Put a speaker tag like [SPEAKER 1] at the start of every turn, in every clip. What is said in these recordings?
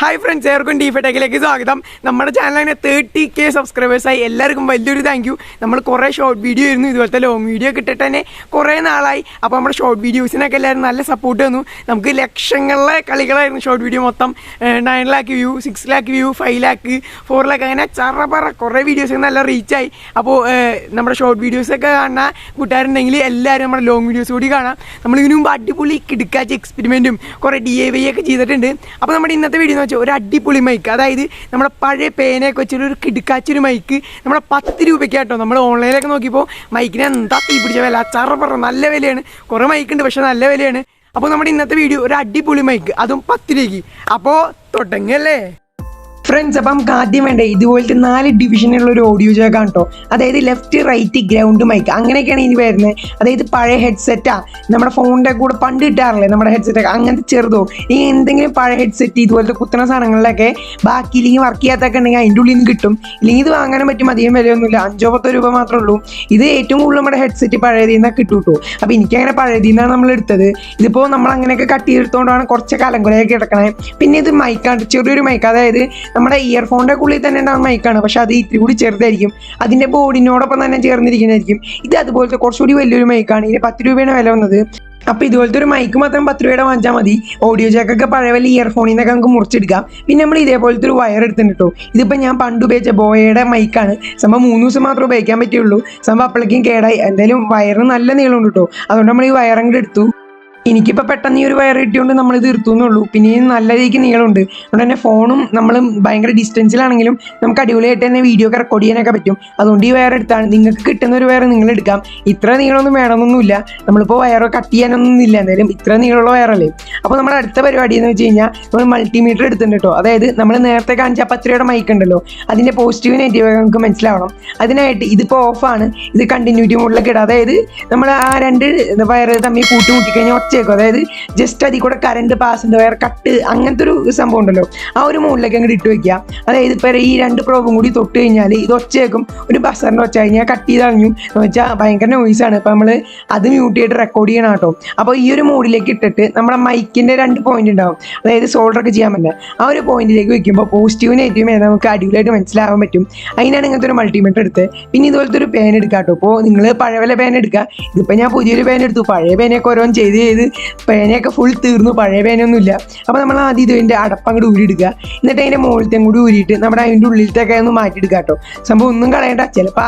[SPEAKER 1] Hi friends, ഏവർക്കും 𝙀𝙣𝙩𝙀 സ്വാഗതം. നമ്മുടെ ചാനലിന് 30K സബ്സ്ക്രൈബേഴ്സായി. എല്ലാവർക്കും വലിയൊരു താങ്ക് യു. നമ്മൾ കുറേ ഷോർട്ട് വീഡിയോ ആയിരുന്നു, ഇതുപോലത്തെ ലോങ് വീഡിയോ കിട്ടിട്ട് തന്നെ കുറേ നാളായി. അപ്പോൾ നമ്മുടെ ഷോർട്ട് വീഡിയോസിനൊക്കെ എല്ലാവരും നല്ല സപ്പോർട്ട് തന്നു. നമുക്ക് ലക്ഷങ്ങളിലെ കളികളായിരുന്നു ഷോർട്ട് വീഡിയോ മൊത്തം. 9 lakh view, 6 lakh view, 5 lakh, 4 lakh, അങ്ങനെ ചറപറ കുറേ വീഡിയോസ് നല്ല റീച്ചായി. അപ്പോൾ നമ്മുടെ ഷോർട്ട് വീഡിയോസൊക്കെ കാണുന്ന കൂട്ടുകാരുണ്ടെങ്കിൽ എല്ലാവരും നമ്മുടെ ലോങ് വീഡിയോസ് കൂടി കാണാം. നമ്മൾ ഇതിനു മുമ്പ് അടിപൊളി കിടുക്കാച്ച എക്സ്പെരിമെൻറ്റും കുറേ DIY ഒക്കെ ചെയ്തിട്ടുണ്ട്. അപ്പോൾ നമ്മുടെ ഇന്നത്തെ വീഡിയോ ഒരു അടിപൊളി മൈക്ക്, അതായത് നമ്മുടെ പഴയ പേനയൊക്കെ വെച്ചൊരു കിടുക്കാച്ചൊരു മൈക്ക് നമ്മുടെ 10 രൂപയ്ക്കാട്ടോ. നമ്മൾ ഓൺലൈനിലൊക്കെ നോക്കിയപ്പോൾ മൈക്കിന് എന്താ തീ പിടിച്ച വില, ചറ നല്ല വിലയാണ്. കുറേ മൈക്കുണ്ട്, പക്ഷെ നല്ല വിലയാണ്. അപ്പോൾ നമ്മുടെ ഇന്നത്തെ വീഡിയോ ഒരു അടിപൊളി മൈക്ക്, അതും 10 രൂപയ്ക്ക്. അപ്പോൾ തുടങ്ങല്ലേ ഫ്രണ്ട്സ്. അപ്പം നമുക്ക് ആദ്യം വേണ്ടേ ഇതുപോലത്തെ 4 ഡിവിഷനുള്ള ഒരു ഓഡിയോ ജാക്കാണ് കേട്ടോ. അതായത് ലെഫ്റ്റ്, റൈറ്റ്, ഗ്രൗണ്ട് മൈക്ക്, അങ്ങനെയൊക്കെയാണ് ഇനി വരുന്നത്. അതായത് പഴയ ഹെഡ്സെറ്റാ, നമ്മുടെ ഫോണിൻ്റെ കൂടെ പണ്ട് കിട്ടാറില്ലേ നമ്മുടെ ഹെഡ്സെറ്റൊക്കെ, അങ്ങനത്തെ ചെറുതോ ഈ എന്തെങ്കിലും പഴയ ഹെഡ്സെറ്റ് ഇതുപോലത്തെ കുത്തുന്ന സാധനങ്ങളിലൊക്കെ ബാക്കി ഇല്ലെങ്കിൽ വർക്ക് ചെയ്യാത്തൊക്കെ ഉണ്ടെങ്കിൽ അതിൻ്റെ ഉള്ളിൽ നിന്ന് കിട്ടും. ഇല്ലെങ്കിൽ ഇത് വാങ്ങാനും പറ്റും, അധികം വിലയൊന്നുമില്ല, 5-10 രൂപ മാത്രമേ ഉള്ളൂ. ഇത് ഏറ്റവും കൂടുതൽ നമ്മുടെ ഹെഡ്സെറ്റ് പഴയതിൽ നിന്നൊക്കെ കിട്ടും കേട്ടോ. അപ്പോൾ എനിക്കങ്ങനെ പഴയതിൽ നിന്നാണ് നമ്മൾ എടുത്തത്. ഇതിപ്പോൾ നമ്മൾ അങ്ങനെയൊക്കെ കട്ട് ചെയ്തെടുത്തുകൊണ്ടാണ് കുറച്ച് കാലം കുറേയൊക്കെ കിടക്കണേ. പിന്നെ ഇത് മൈക്കാണ്, ചെറിയൊരു മൈക്ക്, അതായത് നമ്മുടെ ഇയർഫോണിൻ്റെ ഉള്ളിൽ തന്നെ ഉണ്ടാകുന്ന മൈക്കാണ്, പക്ഷെ അത് ഇത്തിരി കൂടി ചെറുതായിരിക്കും, അതിൻ്റെ ബോർഡിനോടൊപ്പം തന്നെ ചേർന്നിരിക്കുന്നതായിരിക്കും. ഇത് അതുപോലത്തെ കുറച്ചുകൂടി വലിയൊരു മൈക്കാണ്. ഇതിന് 10 രൂപയാണ് വില വന്നത്. അപ്പോൾ ഇതുപോലത്തെ ഒരു മൈക്ക് മാത്രം 10 രൂപയുടെ വാങ്ങിച്ചാൽ മതി. ഓഡിയോ ജാക്കൊക്കെ പഴയ വലിയ ഇയർഫോണിൽ നിന്നൊക്കെ നമുക്ക് മുറിച്ചെടുക്കാം. പിന്നെ നമ്മൾ ഇതേപോലത്തെ ഒരു വയർ എടുത്തിട്ടുണ്ട് കേട്ടോ. ഇതിപ്പോൾ ഞാൻ പണ്ട് ഉപയോഗിച്ച ബോയയുടെ മൈക്കാണ്. സംഭവം 3 ദിവസം മാത്രമേ ഉപയോഗിക്കാൻ പറ്റുള്ളൂ. സംഭവം അപ്പോഴേക്കും കേടായി. എന്തായാലും വയറ് നല്ല നീളമുണ്ട് കേട്ടോ. അതുകൊണ്ട് നമ്മൾ ഈ വയർ അങ്ങോട്ട് എടുത്തു. എനിക്കിപ്പോൾ പെട്ടെന്ന് ഈ ഒരു വയർ കിട്ടിയോണ്ട് നമ്മൾ ഇത് എടുത്തുന്നുള്ളൂ. പിന്നെ നല്ല രീതിക്ക് നീളമുണ്ട്. അതുകൊണ്ട് തന്നെ ഫോണും നമ്മൾ ഭയങ്കര ഡിസ്റ്റൻസിലാണെങ്കിലും നമുക്ക് അടിപൊളിയായിട്ട് തന്നെ വീഡിയോ ഒക്കെ റെക്കോർഡ് ചെയ്യാനൊക്കെ പറ്റും. അതുകൊണ്ട് ഈ വയർ എടുത്താണ്. നിങ്ങൾക്ക് കിട്ടുന്ന ഒരു വയർ നിങ്ങൾ എടുക്കാം. ഇത്ര നീളമൊന്നും വേണമെന്നൊന്നുമില്ല. നമ്മളിപ്പോൾ വയർ കട്ട് ചെയ്യാനൊന്നും ഇല്ല, എന്തായാലും ഇത്ര നീളമുള്ള വയറല്ലേ. അപ്പോൾ നമ്മുടെ അടുത്ത പരിപാടി എന്ന് വെച്ച് കഴിഞ്ഞാൽ നമ്മൾ മൾട്ടിമീറ്റർ എടുത്തിട്ടുണ്ട് കേട്ടോ. അതായത് നമ്മൾ നേരത്തെ കാണിച്ച 10 രൂപയുടെ മൈക്ക് ഉണ്ടല്ലോ, അതിൻ്റെ പോസിറ്റീവ് നെഗറ്റീവ് നമുക്ക് മനസ്സിലാവണം. അതിനായിട്ട് ഇതിപ്പോൾ ഓഫാണ്, ഇത് കണ്ടിന്യൂറ്റി മോഡിലൊക്കെ ഇടാം. അതായത് നമ്മൾ ആ 2 വയർ തമ്മിൽ കൂട്ടിക്കഴിഞ്ഞാൽ ഒച്ചയേക്കും. അതായത് ജസ്റ്റ് അതിൽ കൂടെ കറണ്ട് പാസ്, വയർ കട്ട്, അങ്ങനത്തെ ഒരു സംഭവം ഉണ്ടല്ലോ, ആ ഒരു മോഡിലേക്ക് അങ്ങോട്ട് ഇട്ട് വെക്കുക. അതായത് ഇപ്പോൾ ഈ 2 പ്രോബും കൂടി തൊട്ട് കഴിഞ്ഞാൽ ഇത് ഒച്ചയേക്കും. ഒരു ബസറിൻ്റെ ഒച്ച കഴിഞ്ഞാൽ കട്ട് ചെയ്ത് കളഞ്ഞു എന്ന് വെച്ചാൽ ഭയങ്കര നോയ്സാണ്. അപ്പോൾ നമ്മൾ അത് മ്യൂട്ട് ചെയ്തിട്ട് റെക്കോർഡ് ചെയ്യണം കേട്ടോ. അപ്പോൾ ഈ ഒരു മോഡിലേക്ക് ഇട്ടിട്ട് നമ്മുടെ മൈക്കിൻ്റെ 2 പോയിന്റ് ഉണ്ടാവും, അതായത് സോൾഡറൊക്കെ ചെയ്യാൻ പറ്റില്ല. ആ ഒരു പോയിന്റിലേക്ക് വെക്കുമ്പോൾ പോസിറ്റീവ് നെഗറ്റീവ് നമുക്ക് അടിപൊളിയായിട്ട് മനസ്സിലാവാൻ പറ്റും. അതിനാണ് ഇങ്ങനത്തെ ഒരു മൾട്ടിമീറ്റർ എടുത്ത്. പിന്നെ ഇതുപോലത്തെ ഒരു പേൻ എടുക്കുക കേട്ടോ. അപ്പോൾ നിങ്ങൾ പഴയ വില പേൻ എടുക്കുക. ഇതിപ്പോൾ ഞാൻ പുതിയൊരു പേൻ എടുത്തു. പഴയ പേനയൊക്കെ ഓരോന്ന് ചെയ്ത് പേനയൊക്കെ ഫുൾ തീർന്നു, പഴയ പേനയൊന്നുമില്ല. അപ്പോൾ നമ്മൾ ആദ്യം ഇതിൻ്റെ അടപ്പങ്ങോട്ട് ഊരിയെടുക്കുക. എന്നിട്ട് അതിൻ്റെ മുകളിലത്തെയും കൂടി ഊരിയിട്ട് നമ്മുടെ അതിൻ്റെ ഉള്ളിലത്തൊക്കെ ഒന്ന് മാറ്റിയെടുക്കുക കേട്ടോ. സംഭവം ഒന്നും കളയണ്ട. ചിലപ്പോൾ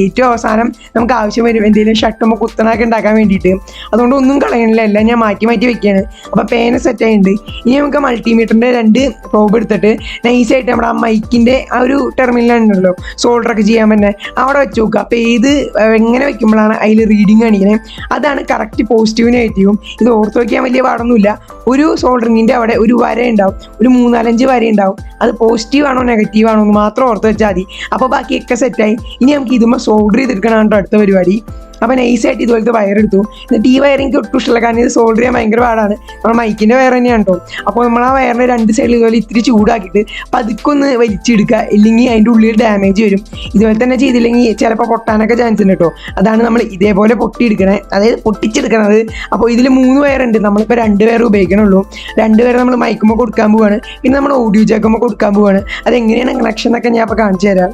[SPEAKER 1] ഏറ്റവും അവസാനം നമുക്ക് ആവശ്യം വരും എന്തെങ്കിലും ഷട്ടുമ്പോൾ കുത്തണൊക്കെ ഉണ്ടാക്കാൻ വേണ്ടിയിട്ട്. അതുകൊണ്ട് ഒന്നും കളയണില്ല, എല്ലാം ഞാൻ മാറ്റി വെക്കുകയാണ്. അപ്പോൾ പേന സെറ്റ് ആയിട്ടുണ്ട്. ഇനി നമുക്ക് മൾട്ടിമീറ്ററിൻ്റെ 2 പ്രോബ് എടുത്തിട്ട് നൈസായിട്ട് നമ്മുടെ ആ മൈക്കിൻ്റെ ആ ഒരു ടെർമിനലുണ്ടല്ലോ സോൾഡറൊക്കെ ചെയ്യാൻ പറ്റുന്നത്, അവിടെ വെച്ച് നോക്കുക. അപ്പോൾ എങ്ങനെ വെക്കുമ്പോഴാണ് അതിൽ റീഡിങ് കാണിക്കണേ, അതാണ് കറക്റ്റ് പോസിറ്റീവ് നെഗറ്റീവും. ഇത് ഓർത്ത് വയ്ക്കാൻ വലിയ പാടൊന്നുമില്ല. ഒരു സോൾഡറിങ്ങിൻ്റെ അവിടെ ഒരു വര ഉണ്ടാവും, ഒരു 3-4-5 വര ഉണ്ടാവും. അത് പോസിറ്റീവ് ആണോ നെഗറ്റീവ് ആണോ എന്ന് മാത്രം ഓർത്ത് വെച്ചാൽ മതി. അപ്പോൾ ബാക്കിയൊക്കെ സെറ്റായി. ഇനി നമുക്ക് ഇതുമ്പോൾ സോൾഡർ ചെയ്തെടുക്കണം കേട്ടോ അടുത്ത പരിപാടി. അപ്പോൾ നൈസായിട്ട് ഇതുപോലത്തെ വയർ എടുത്തു. എന്നിട്ട് ഈ വയർ എനിക്ക് ഒട്ടും ഇഷ്ടമില്ല, കാരണം ഇത് സോൾഡർ ചെയ്യാൻ ഭയങ്കര പാടാണ്. നമ്മൾ മൈക്കിൻ്റെ വയർ തന്നെയാണ് കേട്ടോ. അപ്പോൾ നമ്മൾ ആ വയറിൻ്റെ 2 സൈഡിൽ ഇതുപോലെ ഇത്തിരി ചൂടാക്കിയിട്ട് പതുക്കൊന്ന് വലിച്ചെടുക്കുക, ഇല്ലെങ്കിൽ അതിൻ്റെ ഉള്ളിൽ ഡാമേജ് വരും. ഇതുപോലെ തന്നെ ചെയ്തില്ലെങ്കിൽ ചിലപ്പോൾ പൊട്ടാനൊക്കെ ചാൻസ് ഉണ്ട് കേട്ടോ. അതാണ് നമ്മൾ ഇതേപോലെ പൊട്ടിയെടുക്കണേ, അതായത് പൊട്ടിച്ചെടുക്കണത്. അപ്പോൾ ഇതിൽ 3 വയറുണ്ട്. നമ്മളിപ്പോൾ 2 വയർ ഉപയോഗിക്കണുള്ളൂ. 2 വയർ നമ്മൾ മൈക്കുമ്പോൾ കൊടുക്കാൻ പോവുകയാണ്. പിന്നെ നമ്മൾ ഓഡിയോ ജാക്കുമ്പോൾ കൊടുക്കാൻ പോവുകയാണ്. അതെങ്ങനെയാണ് കണക്ഷൻ എന്നൊക്കെ ഞാൻ അപ്പോൾ കാണിച്ചു തരാം.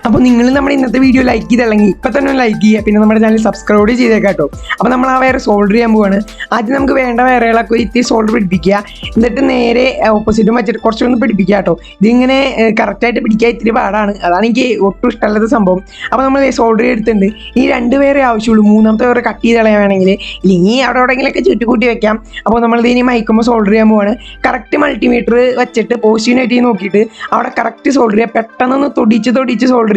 [SPEAKER 1] അപ്പോൾ നിങ്ങൾ നമ്മുടെ ഇന്നത്തെ വീഡിയോ ലൈക്ക് ചെയ്തില്ലെങ്കിൽ ഇപ്പം തന്നെ ലൈക്ക് ചെയ്യുക. പിന്നെ നമ്മുടെ ചാനൽ സബ്സ്ക്രൈബ് ചെയ്തേക്കാം കേട്ടോ. അപ്പോൾ നമ്മൾ ആ വയർ സോൾഡർ ചെയ്യാൻ പോവാണ്. ആദ്യം നമുക്ക് വേണ്ട വയറുകളൊക്കെ ഇത്തിരി സോൾഡർ പിടിപ്പിക്കുക. എന്നിട്ട് നേരെ ഓപ്പോസിറ്റും വെച്ചിട്ട് കുറച്ചൊന്ന് പിടിപ്പിക്കുക കേട്ടോ. ഇതിങ്ങനെ കറക്റ്റായിട്ട് പിടിക്കാൻ ഇത്തിരി പാടാണ്, അതാണ് എനിക്ക് ഒട്ടും ഇഷ്ടമല്ലാത്ത സംഭവം. അപ്പോൾ നമ്മൾ സോൾഡർ എടുത്തിട്ടുണ്ട്. ഈ 2 വയറേ ആവശ്യമുള്ളൂ. 3ാമത്തെ വയർ കട്ട് ചെയ്ത് കളയാൻ വേണമെങ്കിൽ, ഇല്ലെങ്കിൽ അവിടെ എവിടെയെങ്കിലൊക്കെ ചുറ്റിക്കൂട്ടി വെക്കാം. അപ്പോൾ നമ്മളിത് ഇനി മൈക്കുമ്പോൾ സോൾഡർ ചെയ്യാൻ പോവാണ്. കറക്റ്റ് മൾട്ടിമീറ്റർ വെച്ചിട്ട് പോസിറ്റീവ് നെഗറ്റീവ് നോക്കിയിട്ട് അവിടെ കറക്റ്റ് സോൾഡർ ചെയ്യുക. പെട്ടെന്നൊന്ന് തൊടിച്ച് സോൾഡർ ചെയ്യുക.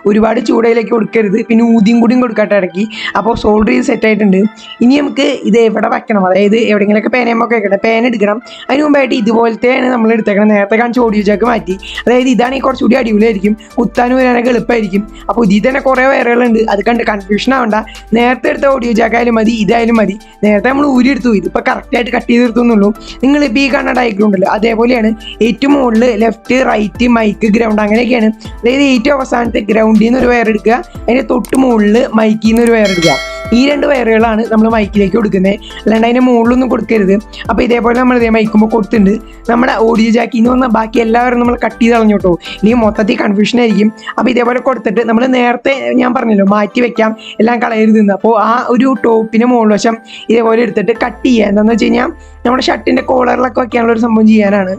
[SPEAKER 1] ഒരുപാട് ചൂടയിലേക്ക് കൊടുക്കരുത്. പിന്നെ ഊതിയും കൂടിയും കൊടുക്കട്ടെ ഇടയ്ക്ക്. അപ്പോൾ സോൾഡർ ചെയ്ത് സെറ്റ് ആയിട്ടുണ്ട്. ഇനി നമുക്ക് ഇത് എവിടെ വെക്കണം, അതായത് എവിടെയെങ്കിലൊക്കെ പേനയുമ്പോൾ വെക്കട്ടെ. പേന എടുക്കണം. അതിന് മുമ്പായിട്ട് ഇതുപോലത്തെയാണ് നമ്മൾ എടുത്തേക്കണം. നേരത്തെ കാണിച്ച് ഓഡിയോ ജാക്ക് മാറ്റി. അതായത് ഇതാണെങ്കിൽ കുറച്ചുകൂടി അടിപൊളിയായിരിക്കും, കുത്താനും വരാനൊക്കെ എളുപ്പമായിരിക്കും. അപ്പോൾ ഇതിൽ തന്നെ കുറേ വയറുകളുണ്ട്, അത് കണ്ട് കൺഫ്യൂഷൻ ആവണ്ട. നേരത്തെ എടുത്ത ഓഡിയോ ജാക്കായാലും മതി, ഇതായാലും മതി. നേരത്തെ നമ്മൾ ഊരി എടുത്തു, ഇതിപ്പോൾ കറക്റ്റായിട്ട് കട്ട് ചെയ്തെടുത്തുന്നുള്ളൂ. നിങ്ങളിപ്പോൾ ഈ കാണുന്ന ഡയഗ്രം ഉണ്ടല്ലോ, അതേപോലെയാണ്. ഏറ്റവും മുകളിൽ ലെഫ്റ്റ്, റൈറ്റ്, മൈക്ക്, ഗ്രൗണ്ട്, അങ്ങനെയൊക്കെയാണ്. അതായത് ഏറ്റവും അവസാനത്തെ ഗ്രൗണ്ടിൽ നിന്ന് ഒരു വയർ എടുക്കുക, അതിൻ്റെ തൊട്ട് മുകളിൽ മൈക്കിൽ നിന്ന് ഒരു വയർ എടുക്കുക. ഈ 2 വയറുകളാണ് നമ്മൾ മൈക്കിലേക്ക് കൊടുക്കുന്നത്, അല്ലാണ്ട് അതിൻ്റെ മുകളിലൊന്നും കൊടുക്കരുത്. അപ്പോൾ ഇതേപോലെ നമ്മൾ ഇതേ മൈക്കുമ്പോൾ കൊടുത്തിട്ടുണ്ട്. നമ്മുടെ ഓഡിയോ ജാക്കിൽ നിന്ന് വന്ന ബാക്കി എല്ലാവരും നമ്മൾ കട്ട് ചെയ്ത് കളഞ്ഞു കേട്ടോ, ഇനി മൊത്തത്തിൽ കൺഫ്യൂഷൻ ആയിരിക്കും. അപ്പോൾ ഇതേപോലെ കൊടുത്തിട്ട് നമ്മൾ നേരത്തെ ഞാൻ പറഞ്ഞല്ലോ മാറ്റി വെക്കാം, എല്ലാം കളയരുതെന്ന്. അപ്പോൾ ആ ഒരു ടോപ്പിന് മുകൾ വശം ഇതേപോലെ എടുത്തിട്ട് കട്ട് ചെയ്യുക. എന്താണെന്ന് വെച്ച് കഴിഞ്ഞാൽ നമ്മുടെ ഷർട്ടിൻ്റെ കോളറിലൊക്കെ വയ്ക്കാനുള്ള ഒരു സംഭവം ചെയ്യാനാണ്.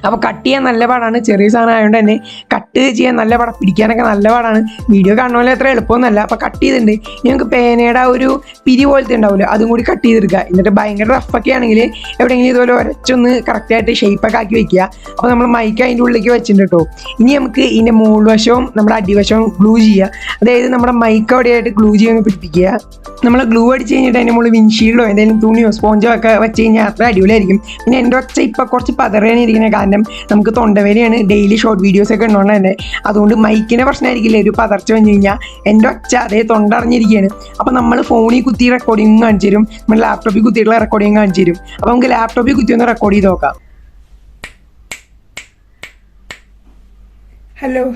[SPEAKER 1] അപ്പോൾ കട്ട് ചെയ്യാൻ നല്ല പാടാണ്, ചെറിയ സാധനം ആയതുകൊണ്ട് തന്നെ കട്ട് ചെയ്യാൻ നല്ല പാടാണ്, പിടിക്കാനൊക്കെ നല്ല പാടാണ്. വീഡിയോ കാണുന്ന പോലെ അത്ര എളുപ്പമൊന്നുമല്ല. അപ്പോൾ കട്ട് ചെയ്തിട്ടുണ്ട്. ഞങ്ങൾക്ക് പേനയുടെ ഒരു പിരി പോലത്തെ ഉണ്ടാവില്ല, അതും കൂടി കട്ട് ചെയ്തെടുക്കുക. എന്നിട്ട് ഭയങ്കര റഫൊക്കെ ആണെങ്കിൽ എവിടെയെങ്കിലും ഇതുപോലെ ഉരച്ചൊന്ന് കറക്റ്റായിട്ട് ഷേപ്പൊക്കെ ആക്കി വയ്ക്കുക. അപ്പോൾ നമ്മൾ മൈക്ക് അതിൻ്റെ ഉള്ളിലേക്ക് വെച്ചിട്ടുണ്ട് കേട്ടോ. ഇനി നമുക്ക് ഇതിൻ്റെ മുകൾ വശവും നമ്മുടെ അടിവശവും ഗ്ലൂ ചെയ്യുക. അതായത് നമ്മുടെ മൈക്ക് അവിടെയായിട്ട് ഗ്ലൂ ചെയ്യാൻ പിടിപ്പിക്കുക. നമ്മൾ ഗ്ലൂ അടിച്ച് കഴിഞ്ഞിട്ട് അതിൻ്റെ മുകളിൽ വിൻഷീൽഡോ എന്തെങ്കിലും തുണിയോ സ്പോഞ്ചോ ഒക്കെ വെച്ച് കഴിഞ്ഞാൽ അത്ര അടിപൊളിയായിരിക്കും. പിന്നെ എൻ്റെ ഒച്ച ഇപ്പോൾ കുറച്ച് പതറാനിരിക്കുന്നത് കാരണം നമുക്ക് തൊണ്ടവേലയാണ്, ഡെയിലി ഷോർട്ട് വീഡിയോസ് ഒക്കെ ഉണ്ടോണ്ട് തന്നെ. അതുകൊണ്ട് മൈക്കിൻ്റെ പ്രശ്നമായിരിക്കില്ല, ഒരു പതർച്ച വന്നു കഴിഞ്ഞാൽ എൻ്റെ ഒച്ച അതേ തൊണ്ടറിഞ്ഞിരിക്കുകയാണ്. അപ്പോൾ നമ്മൾ ഫോണിൽ കുത്തി റെക്കോർഡിങ് കാണിച്ചു തരും, നമ്മൾ ലാപ്ടോപ്പിൽ കുത്തിയിട്ടുള്ള റെക്കോർഡിങ് കാണിച്ചു തരും. അപ്പോൾ നമുക്ക് ലാപ്ടോപ്പിൽ കുത്തി ഒന്ന് റെക്കോർഡ് ചെയ്ത് നോക്കാം.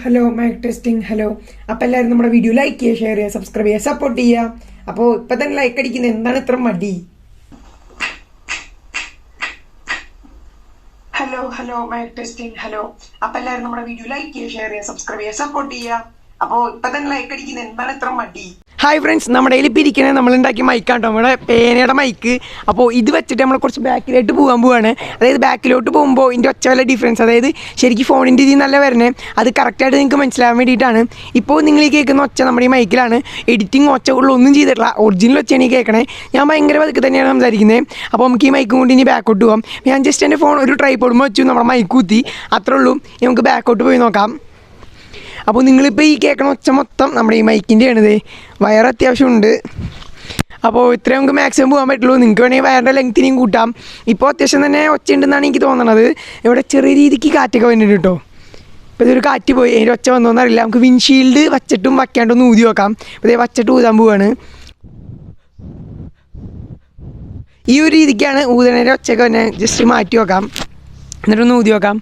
[SPEAKER 1] Hello mic testing. ഹലോ. അപ്പോൾ എല്ലാവരും നമ്മുടെ വീഡിയോ ലൈക്ക് ചെയ്യുക, ഷെയർ ചെയ്യുക, സബ്സ്ക്രൈബ് ചെയ്യുക, സപ്പോർട്ട് ചെയ്യുക. അപ്പോൾ ഇപ്പം തന്നെ ലൈക്ക് അടിക്കുന്നത് എന്താണ് ഇത്ര മടി? Hello mic testing. ഹലോ. അപ്പോൾ എല്ലാവരും നമ്മുടെ വീഡിയോ ലൈക്ക് ചെയ്യുക, ഷെയർ ചെയ്യുക, സബ്സ്ക്രൈബ് ചെയ്യുക, സപ്പോർട്ട് ചെയ്യുക. അപ്പോൾ ഇപ്പം തന്നെ ലൈക്ക് അടിക്കുന്നത് എന്താണ് ഇത്ര മടി? ഹായ് ഫ്രണ്ട്സ്, നമ്മുടെ കയ്യിൽ ഇപ്പോൾ ഇരിക്കണേ നമ്മളുണ്ടാക്കിയ മൈക്കാണ് കേട്ടോ, നമ്മുടെ പേനയുടെ മൈക്ക്. അപ്പോൾ ഇത് വെച്ചിട്ട് നമ്മൾ കുറച്ച് ബാക്കിലോട്ട് പോകാൻ പോവുകയാണ്. അതായത് ബാക്കിലോട്ട് പോകുമ്പോൾ ഇതിൻ്റെ ഒച്ച വല്ല ഡിഫറൻസ്, അതായത് ശരിക്കും ഫോണിൻ്റെ ഇതിൽ നല്ല വരണേ, അത് കറക്റ്റായിട്ട് നിങ്ങൾക്ക് മനസ്സിലാവാൻ വേണ്ടിയിട്ടാണ്. ഇപ്പോൾ നിങ്ങൾ ഈ കേൾക്കുന്ന ഒച്ച നമ്മുടെ ഈ മൈക്കിലാണ്. എഡിറ്റിംഗ് ഒച്ചകളൊന്നും ചെയ്തിട്ടില്ല, ഒറിജിനൽ ഒച്ചയാണ് ഈ കേൾക്കണേ. ഞാൻ ഭയങ്കര പതുക്കെ തന്നെയാണ് സംസാരിക്കുന്നത്. അപ്പോൾ നമുക്ക് ഈ മൈക്കും കൊണ്ട് ഇനി ബാക്കോട്ട് പോകാം. ഞാൻ ജസ്റ്റ് എൻ്റെ ഫോൺ ഒരു ട്രൈപോഡുമ്പോൾ വെച്ചു, നമ്മുടെ മൈക്ക് കുത്തി, അത്രേ ഉള്ളൂ. നമുക്ക് ബാക്കോട്ട് പോയി നോക്കാം. അപ്പോൾ നിങ്ങളിപ്പോൾ ഈ കേൾക്കണ ഒച്ച മൊത്തം നമ്മുടെ ഈ മൈക്കിൻ്റെ ആണിത്. വയർ അത്യാവശ്യമുണ്ട്. അപ്പോൾ ഇത്രയും നമുക്ക് മാക്സിമം പോകാൻ പറ്റുള്ളൂ. നിങ്ങൾക്ക് വേണമെങ്കിൽ വയറിൻ്റെ ലെങ്ത്തിനെയും കൂട്ടാം. ഇപ്പോൾ അത്യാവശ്യം തന്നെ ഒച്ച ഉണ്ടെന്നാണ് എനിക്ക് തോന്നണത്. ഇവിടെ ചെറിയ രീതിക്ക് കാറ്റൊക്കെ വന്നിട്ടുണ്ട് കേട്ടോ. ഇപ്പോൾ ഇതൊരു കാറ്റ് പോയി, അതിൻ്റെ ഒച്ച വന്നോന്ന് അറിയില്ല. നമുക്ക് വിൻഷീൽഡ് വച്ചിട്ടും വയ്ക്കാണ്ടൊന്ന് ഊതി നോക്കാം. അപ്പോൾ ഇതേ വച്ചിട്ട് ഊതാൻ പോവാണ്. ഈ ഒരു രീതിക്കാണ് ഊതണേൻ്റെ ഒച്ചയൊക്കെ തന്നെ. ജസ്റ്റ് മാറ്റി നോക്കാം, എന്നിട്ടൊന്ന് ഊതി നോക്കാം.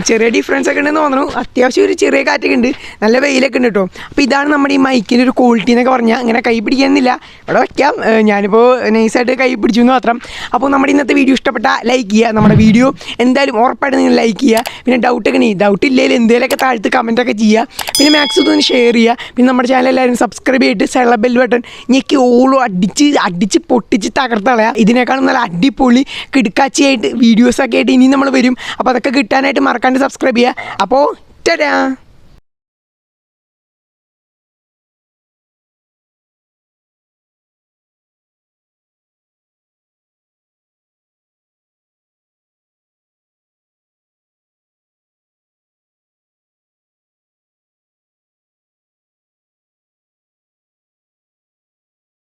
[SPEAKER 1] ചെറിയ ഡിഫറൻസ് ഒക്കെ ഉണ്ടെന്ന് തോന്നുന്നു. അത്യാവശ്യം ഒരു ചെറിയ കാറ്റൊക്കെ ഉണ്ട്, നല്ല വെയിലൊക്കെ ഉണ്ട് കേട്ടോ. അപ്പോൾ ഇതാണ് നമ്മുടെ ഈ മൈക്കിൻ്റെ ഒരു ക്വാളിറ്റി എന്നൊക്കെ പറഞ്ഞാൽ. അങ്ങനെ കൈ പിടിക്കാനില്ല, ഇവിടെ വയ്ക്കാം. ഞാനിപ്പോൾ നൈസായിട്ട് കൈ പിടിച്ചു എന്ന് മാത്രം. അപ്പോൾ നമ്മുടെ ഇന്നത്തെ വീഡിയോ ഇഷ്ടപ്പെട്ടാൽ ലൈക്ക് ചെയ്യുക. നമ്മുടെ വീഡിയോ എന്തായാലും ഉറപ്പായിട്ട് നിങ്ങൾ ലൈക്ക് ചെയ്യുക. പിന്നെ ഡൗട്ടൊക്കെ ഡൗട്ട് ഇല്ലെങ്കിൽ എന്തെങ്കിലുമൊക്കെ താഴത്ത് കമൻറ്റൊക്കെ ചെയ്യുക. പിന്നെ മാക്സിമം ഒന്ന് ഷെയർ ചെയ്യുക. പിന്നെ നമ്മുടെ ചാനൽ എല്ലാവരും സബ്സ്ക്രൈബ് ചെയ്തിട്ട് സൈഡിലെ ബെൽ ബട്ടൺ ഞെക്കി ഓളോ അടിച്ച് പൊട്ടിച്ച് തകർത്തളയാ. ഇതിനേക്കാളും നല്ല അടിപൊളി കിടുക്കാച്ചിയായിട്ട് വീഡിയോസൊക്കെ ആയിട്ട് ഇനി നമ്മൾ വരും. അപ്പോൾ അതൊക്കെ കിട്ടാനായിട്ട് മറക്കാണ്ട് സബ്സ്ക്രൈബ് ചെയ്യുക. അപ്പോൾ ടാറ്റാ.